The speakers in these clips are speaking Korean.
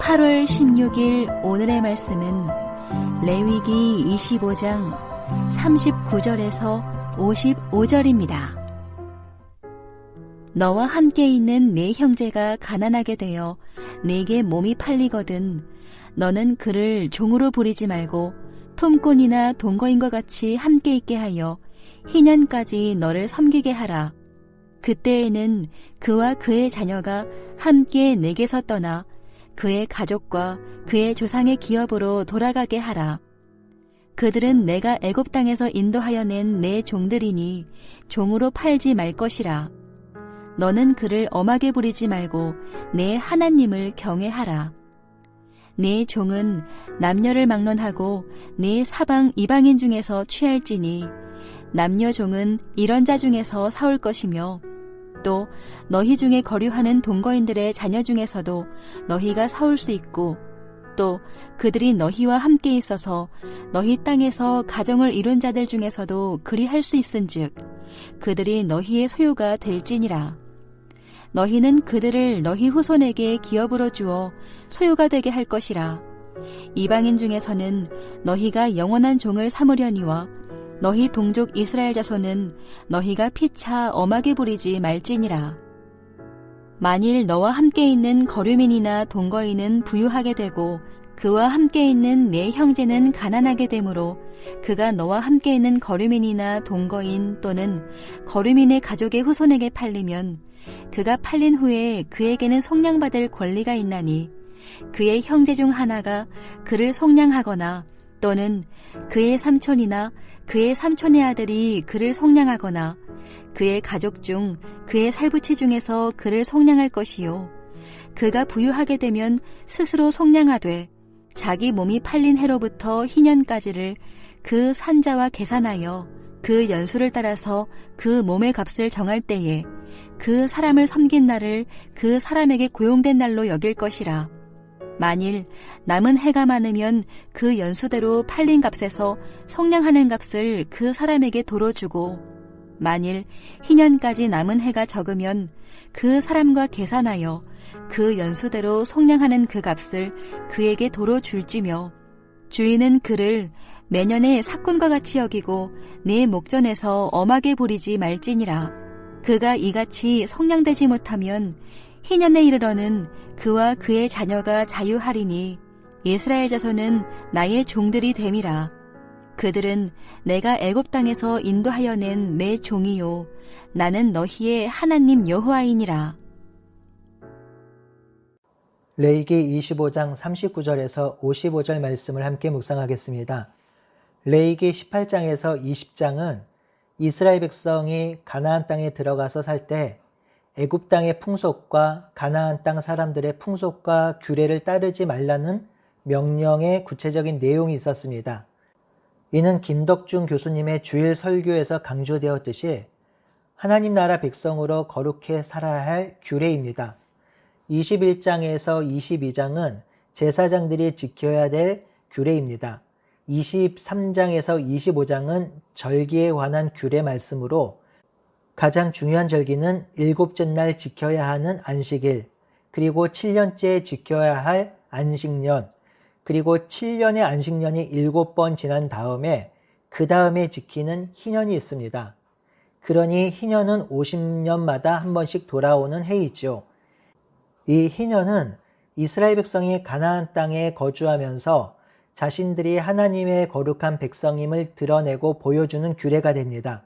8월 16일 오늘의 말씀은 레위기 25장 39절에서 55절입니다. 너와 함께 있는 네 형제가 가난하게 되어 네게 몸이 팔리거든 너는 그를 종으로 부리지 말고 품꾼이나 동거인과 같이 함께 있게 하여 희년까지 너를 섬기게 하라. 그때에는 그와 그의 자녀가 함께 내게서 떠나 그의 가족과 그의 조상의 기업으로 돌아가게 하라. 그들은 내가 애굽 땅에서 인도하여 낸 내 종들이니 종으로 팔지 말 것이라. 너는 그를 엄하게 부리지 말고 내 하나님을 경외하라. 네 종은 남녀를 막론하고 네 사방 이방인 중에서 취할지니 남녀 종은 이런 자 중에서 사올 것이며 또 너희 중에 거류하는 동거인들의 자녀 중에서도 너희가 사올 수 있고 또 그들이 너희와 함께 있어서 너희 땅에서 가정을 이룬 자들 중에서도 그리 할 수 있은즉 그들이 너희의 소유가 될지니라. 너희는 그들을 너희 후손에게 기업으로 주어 소유가 되게 할 것이라. 이방인 중에서는 너희가 영원한 종을 삼으려니와 너희 동족 이스라엘 자손은 너희가 피차 엄하게 부리지 말지니라. 만일 너와 함께 있는 거류민이나 동거인은 부유하게 되고 그와 함께 있는 네 형제는 가난하게 되므로 그가 너와 함께 있는 거류민이나 동거인 또는 거류민의 가족의 후손에게 팔리면 그가 팔린 후에 그에게는 속량받을 권리가 있나니 그의 형제 중 하나가 그를 속량하거나 또는 그의 삼촌이나 그의 삼촌의 아들이 그를 속량하거나 그의 가족 중 그의 살부치 중에서 그를 속량할 것이요. 그가 부유하게 되면 스스로 속량하되 자기 몸이 팔린 해로부터 희년까지를 그 산자와 계산하여 그 연수를 따라서 그 몸의 값을 정할 때에 그 사람을 섬긴 날을 그 사람에게 고용된 날로 여길 것이라. 만일 남은 해가 많으면 그 연수대로 팔린 값에서 속량하는 값을 그 사람에게 도로 주고 만일 희년까지 남은 해가 적으면 그 사람과 계산하여 그 연수대로 속량하는 그 값을 그에게 도로 줄지며 주인은 그를 매년의 삭군과 같이 여기고 내 목전에서 엄하게 부리지 말지니라. 그가 이같이 속량되지 못하면 희년에 이르러는 그와 그의 자녀가 자유하리니 이스라엘 자손은 나의 종들이 됨이라. 그들은 내가 애굽 땅에서 인도하여 낸 내 종이요 나는 너희의 하나님 여호와이니라. 레위기 25장 39절에서 55절 말씀을 함께 묵상하겠습니다. 레위기 18장에서 20장은 이스라엘 백성이 가나안 땅에 들어가서 살 때 애굽 땅의 풍속과 가나안 땅 사람들의 풍속과 규례를 따르지 말라는 명령의 구체적인 내용이 있었습니다. 이는 김덕중 교수님의 주일 설교에서 강조되었듯이 하나님 나라 백성으로 거룩해 살아야 할 규례입니다. 21장에서 22장은 제사장들이 지켜야 될 규례입니다. 23장에서 25장은 절기에 관한 규례 말씀으로 가장 중요한 절기는 일곱째 날 지켜야 하는 안식일, 그리고 7년째 지켜야 할 안식년, 그리고 7년의 안식년이 7번 지난 다음에 그 다음에 지키는 희년이 있습니다. 그러니 희년은 50년마다 한 번씩 돌아오는 해이죠. 이 희년은 이스라엘 백성이 가나안 땅에 거주하면서 자신들이 하나님의 거룩한 백성임을 드러내고 보여주는 규례가 됩니다.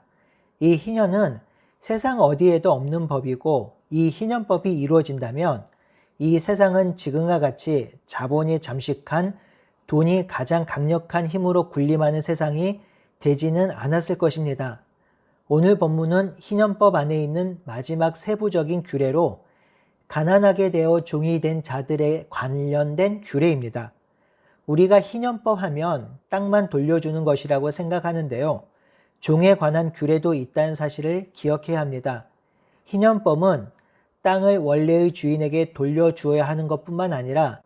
이 희년은 세상 어디에도 없는 법이고 이 희년법이 이루어진다면 이 세상은 지금과 같이 자본이 잠식한 돈이 가장 강력한 힘으로 군림하는 세상이 되지는 않았을 것입니다. 오늘 본문은 희년법 안에 있는 마지막 세부적인 규례로 가난하게 되어 종이 된 자들에 관련된 규례입니다. 우리가 희년법 하면 땅만 돌려주는 것이라고 생각하는데요. 종에 관한 규례도 있다는 사실을 기억해야 합니다. 희년법은 땅을 원래의 주인에게 돌려주어야 하는 것뿐만 아니라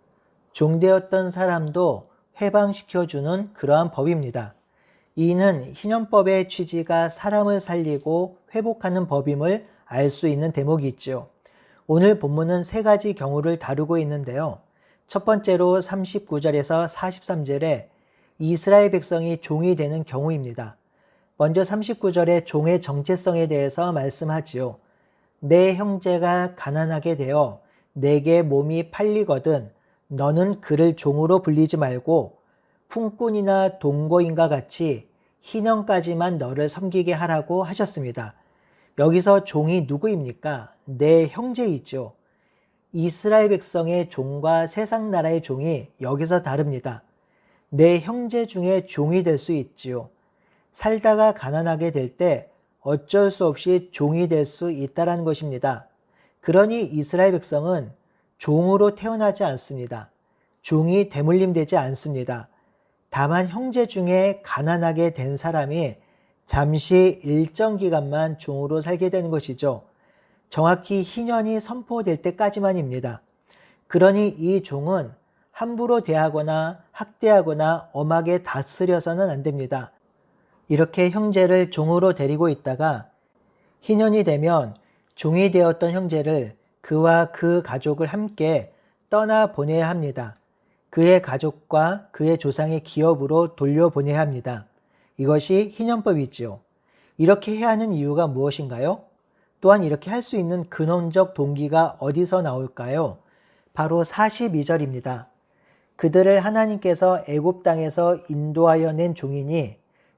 종되었던 사람도 해방시켜주는 그러한 법입니다. 이는 희년법의 취지가 사람을 살리고 회복하는 법임을 알 수 있는 대목이 있죠. 오늘 본문은 세 가지 경우를 다루고 있는데요. 첫 번째로 39절에서 43절에 이스라엘 백성이 종이 되는 경우입니다. 먼저 39절에 종의 정체성에 대해서 말씀하지요. 내 형제가 가난하게 되어 내게 몸이 팔리거든 너는 그를 종으로 불리지 말고 품꾼이나 동거인과 같이 희년까지만 너를 섬기게 하라고 하셨습니다. 여기서 종이 누구입니까? 내 형제이죠. 이스라엘 백성의 종과 세상 나라의 종이 여기서 다릅니다. 내 형제 중에 종이 될 수 있지요. 살다가 가난하게 될 때 어쩔 수 없이 종이 될 수 있다는 것입니다. 그러니 이스라엘 백성은 종으로 태어나지 않습니다. 종이 대물림되지 않습니다. 다만 형제 중에 가난하게 된 사람이 잠시 일정 기간만 종으로 살게 되는 것이죠. 정확히 희년이 선포될 때까지만입니다. 그러니 이 종은 함부로 대하거나 학대하거나 엄하게 다스려서는 안 됩니다. 이렇게 형제를 종으로 데리고 있다가 희년이 되면 종이 되었던 형제를 그와 그 가족을 함께 떠나 보내야 합니다. 그의 가족과 그의 조상의 기업으로 돌려보내야 합니다. 이것이 희년법이지요. 이렇게 해야 하는 이유가 무엇인가요? 또한 이렇게 할 수 있는 근원적 동기가 어디서 나올까요? 바로 42절입니다. 그들을 하나님께서 애굽 땅에서 인도하여 낸 종이니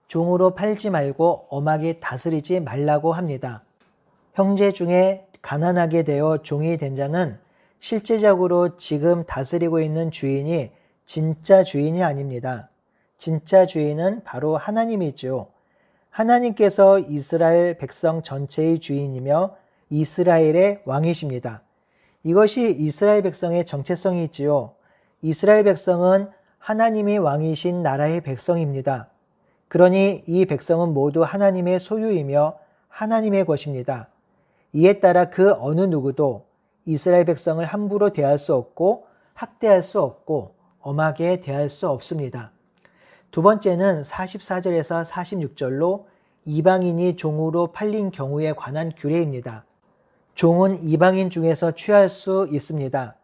종으로 팔지 말고 엄하게 다스리지 말라고 합니다. 형제 중에 가난하게 되어 종이 된 자는 실제적으로 지금 다스리고 있는 주인이 진짜 주인이 아닙니다. 진짜 주인은 바로 하나님이죠. 하나님께서 이스라엘 백성 전체의 주인이며 이스라엘의 왕이십니다. 이것이 이스라엘 백성의 정체성이지요. 이스라엘 백성은 하나님이 왕이신 나라의 백성입니다. 그러니 이 백성은 모두 하나님의 소유이며 하나님의 것입니다. 이에 따라 그 어느 누구도 이스라엘 백성을 함부로 대할 수 없고 학대할 수 없고 엄하게 대할 수 없습니다. 두 번째는 44절에서 46절로 이방인이 종으로 팔린 경우에 관한 규례입니다. 종은 이방인 중에서 취할 수 있습니다.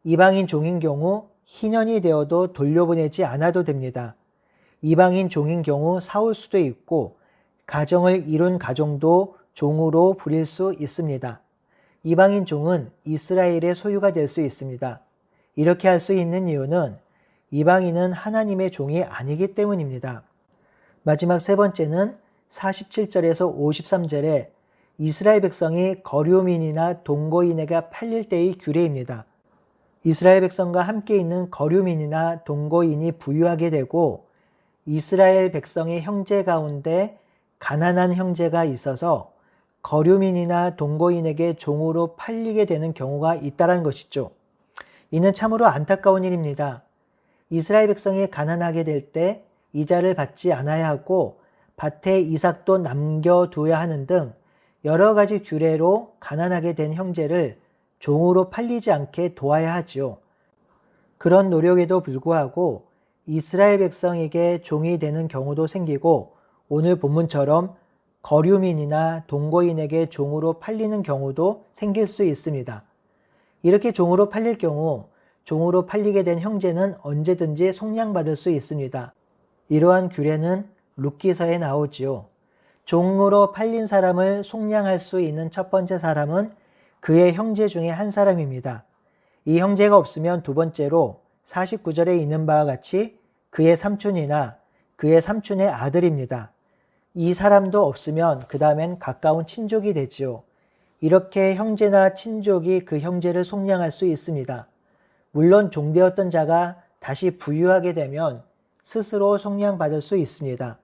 이방인 종인 경우 희년이 되어도 돌려보내지 않아도 됩니다. 이방인 종인 경우 사올 수도 있고 가정을 이룬 가정도 종으로 부릴 수 있습니다. 이방인 종은 이스라엘의 소유가 될 수 있습니다. 이렇게 할 수 있는 이유는 이방인은 하나님의 종이 아니기 때문입니다. 마지막 세 번째는 47절에서 53절에 이스라엘 백성이 거류민이나 동거인에게 팔릴 때의 규례입니다. 이스라엘 백성과 함께 있는 거류민이나 동거인이 부유하게 되고 이스라엘 백성의 형제 가운데 가난한 형제가 있어서 거류민이나 동거인에게 종으로 팔리게 되는 경우가 있다는 것이죠. 이는 참으로 안타까운 일입니다. 이스라엘 백성이 가난하게 될 때 이자를 받지 않아야 하고 밭에 이삭도 남겨두어야 하는 등 여러 가지 규례로 가난하게 된 형제를 종으로 팔리지 않게 도와야 하지요. 그런 노력에도 불구하고 이스라엘 백성에게 종이 되는 경우도 생기고 오늘 본문처럼 거류민이나 동거인에게 종으로 팔리는 경우도 생길 수 있습니다. 이렇게 종으로 팔릴 경우 종으로 팔리게 된 형제는 언제든지 속량받을 수 있습니다. 이러한 규례는 룻기서에 나오지요. 종으로 팔린 사람을 속량할 수 있는 첫 번째 사람은 그의 형제 중에 한 사람입니다. 이 형제가 없으면 두 번째로 49절에 있는 바와 같이 그의 삼촌이나 그의 삼촌의 아들입니다. 이 사람도 없으면 그 다음엔 가까운 친족이 되지요. 이렇게 형제나 친족이 그 형제를 속량할 수 있습니다. 물론 종되었던 자가 다시 부유하게 되면 스스로 속량받을 수 있습니다.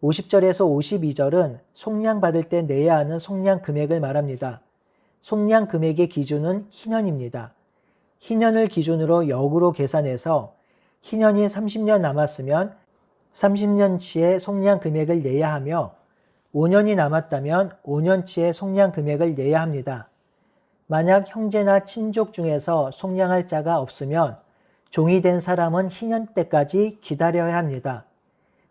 50절에서 52절은 속량받을 때 내야 하는 속량 금액을 말합니다. 속량 금액의 기준은 희년입니다. 희년을 기준으로 역으로 계산해서 희년이 30년 남았으면 30년치의 속량 금액을 내야 하며 5년이 남았다면 5년치의 속량 금액을 내야 합니다. 만약 형제나 친족 중에서 속량할 자가 없으면 종이 된 사람은 희년 때까지 기다려야 합니다.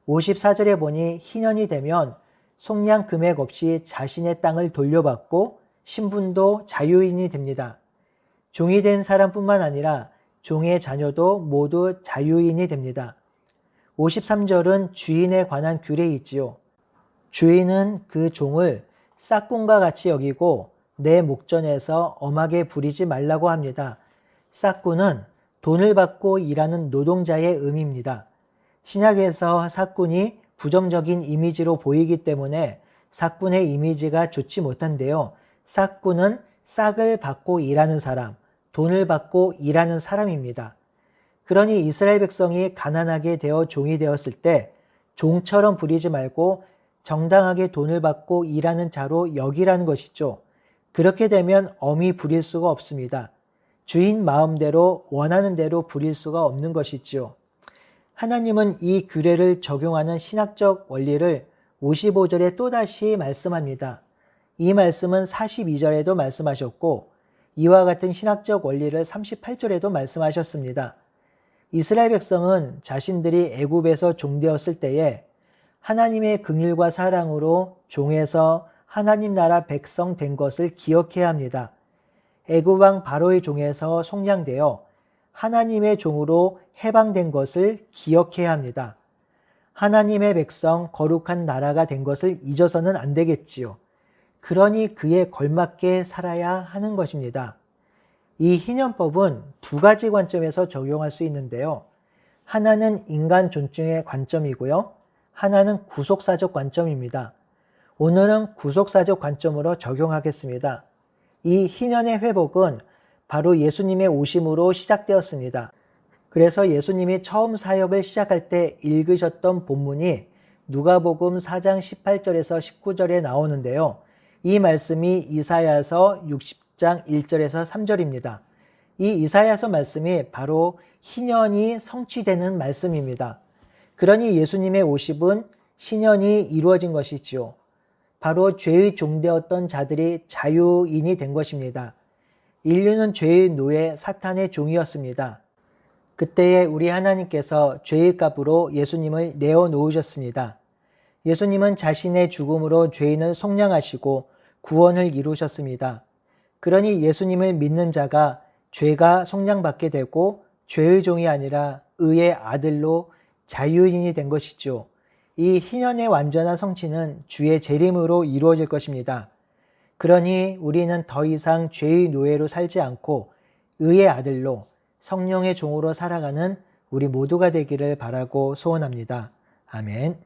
54절에 보니 희년이 되면 속량 금액 없이 자신의 땅을 돌려받고 신분도 자유인이 됩니다. 종이 된 사람뿐만 아니라 종의 자녀도 모두 자유인이 됩니다. 53절은 주인에 관한 규례이 있지요. 주인은 그 종을 싹군과 같이 여기고 내 목전에서 엄하게 부리지 말라고 합니다. 싹군은 돈을 받고 일하는 노동자의 의미입니다. 신약에서 싹군이 부정적인 이미지로 보이기 때문에 싹군의 이미지가 좋지 못한데요. 싹군은 싹을 받고 일하는 사람, 돈을 받고 일하는 사람입니다. 그러니 이스라엘 백성이 가난하게 되어 종이 되었을 때 종처럼 부리지 말고 정당하게 돈을 받고 일하는 자로 여기라는 것이죠. 그렇게 되면 엄히 부릴 수가 없습니다. 주인 마음대로 원하는 대로 부릴 수가 없는 것이지요. 하나님은 이 규례를 적용하는 신학적 원리를 55절에 또다시 말씀합니다. 이 말씀은 42절에도 말씀하셨고 이와 같은 신학적 원리를 38절에도 말씀하셨습니다. 이스라엘 백성은 자신들이 애굽에서 종되었을 때에 하나님의 긍휼과 사랑으로 종에서 하나님 나라 백성 된 것을 기억해야 합니다. 애굽 왕 바로의 종에서 속량되어 하나님의 종으로 해방된 것을 기억해야 합니다. 하나님의 백성 거룩한 나라가 된 것을 잊어서는 안 되겠지요. 그러니 그에 걸맞게 살아야 하는 것입니다. 이 희년법은 두 가지 관점에서 적용할 수 있는데요. 하나는 인간 존중의 관점이고요. 하나는 구속사적 관점입니다. 오늘은 구속사적 관점으로 적용하겠습니다. 이 희년의 회복은 바로 예수님의 오심으로 시작되었습니다. 그래서 예수님이 처음 사역을 시작할 때 읽으셨던 본문이 누가복음 4장 18절에서 19절에 나오는데요. 이 말씀이 이사야서 60장 1절에서 3절입니다. 이 이사야서 말씀이 바로 희년이 성취되는 말씀입니다. 그러니 예수님의 오심은 신년이 이루어진 것이지요. 바로 죄의 종되었던 자들이 자유인이 된 것입니다. 인류는 죄의 노예 사탄의 종이었습니다. 그때에 우리 하나님께서 죄의 값으로 예수님을 내어놓으셨습니다. 예수님은 자신의 죽음으로 죄인을 속량하시고 구원을 이루셨습니다. 그러니 예수님을 믿는 자가 죄가 속량받게 되고 죄의 종이 아니라 의의 아들로 자유인이 된 것이죠. 이 희년의 완전한 성취는 주의 재림으로 이루어질 것입니다. 그러니 우리는 더 이상 죄의 노예로 살지 않고 의의 아들로 성령의 종으로 살아가는 우리 모두가 되기를 바라고 소원합니다. 아멘.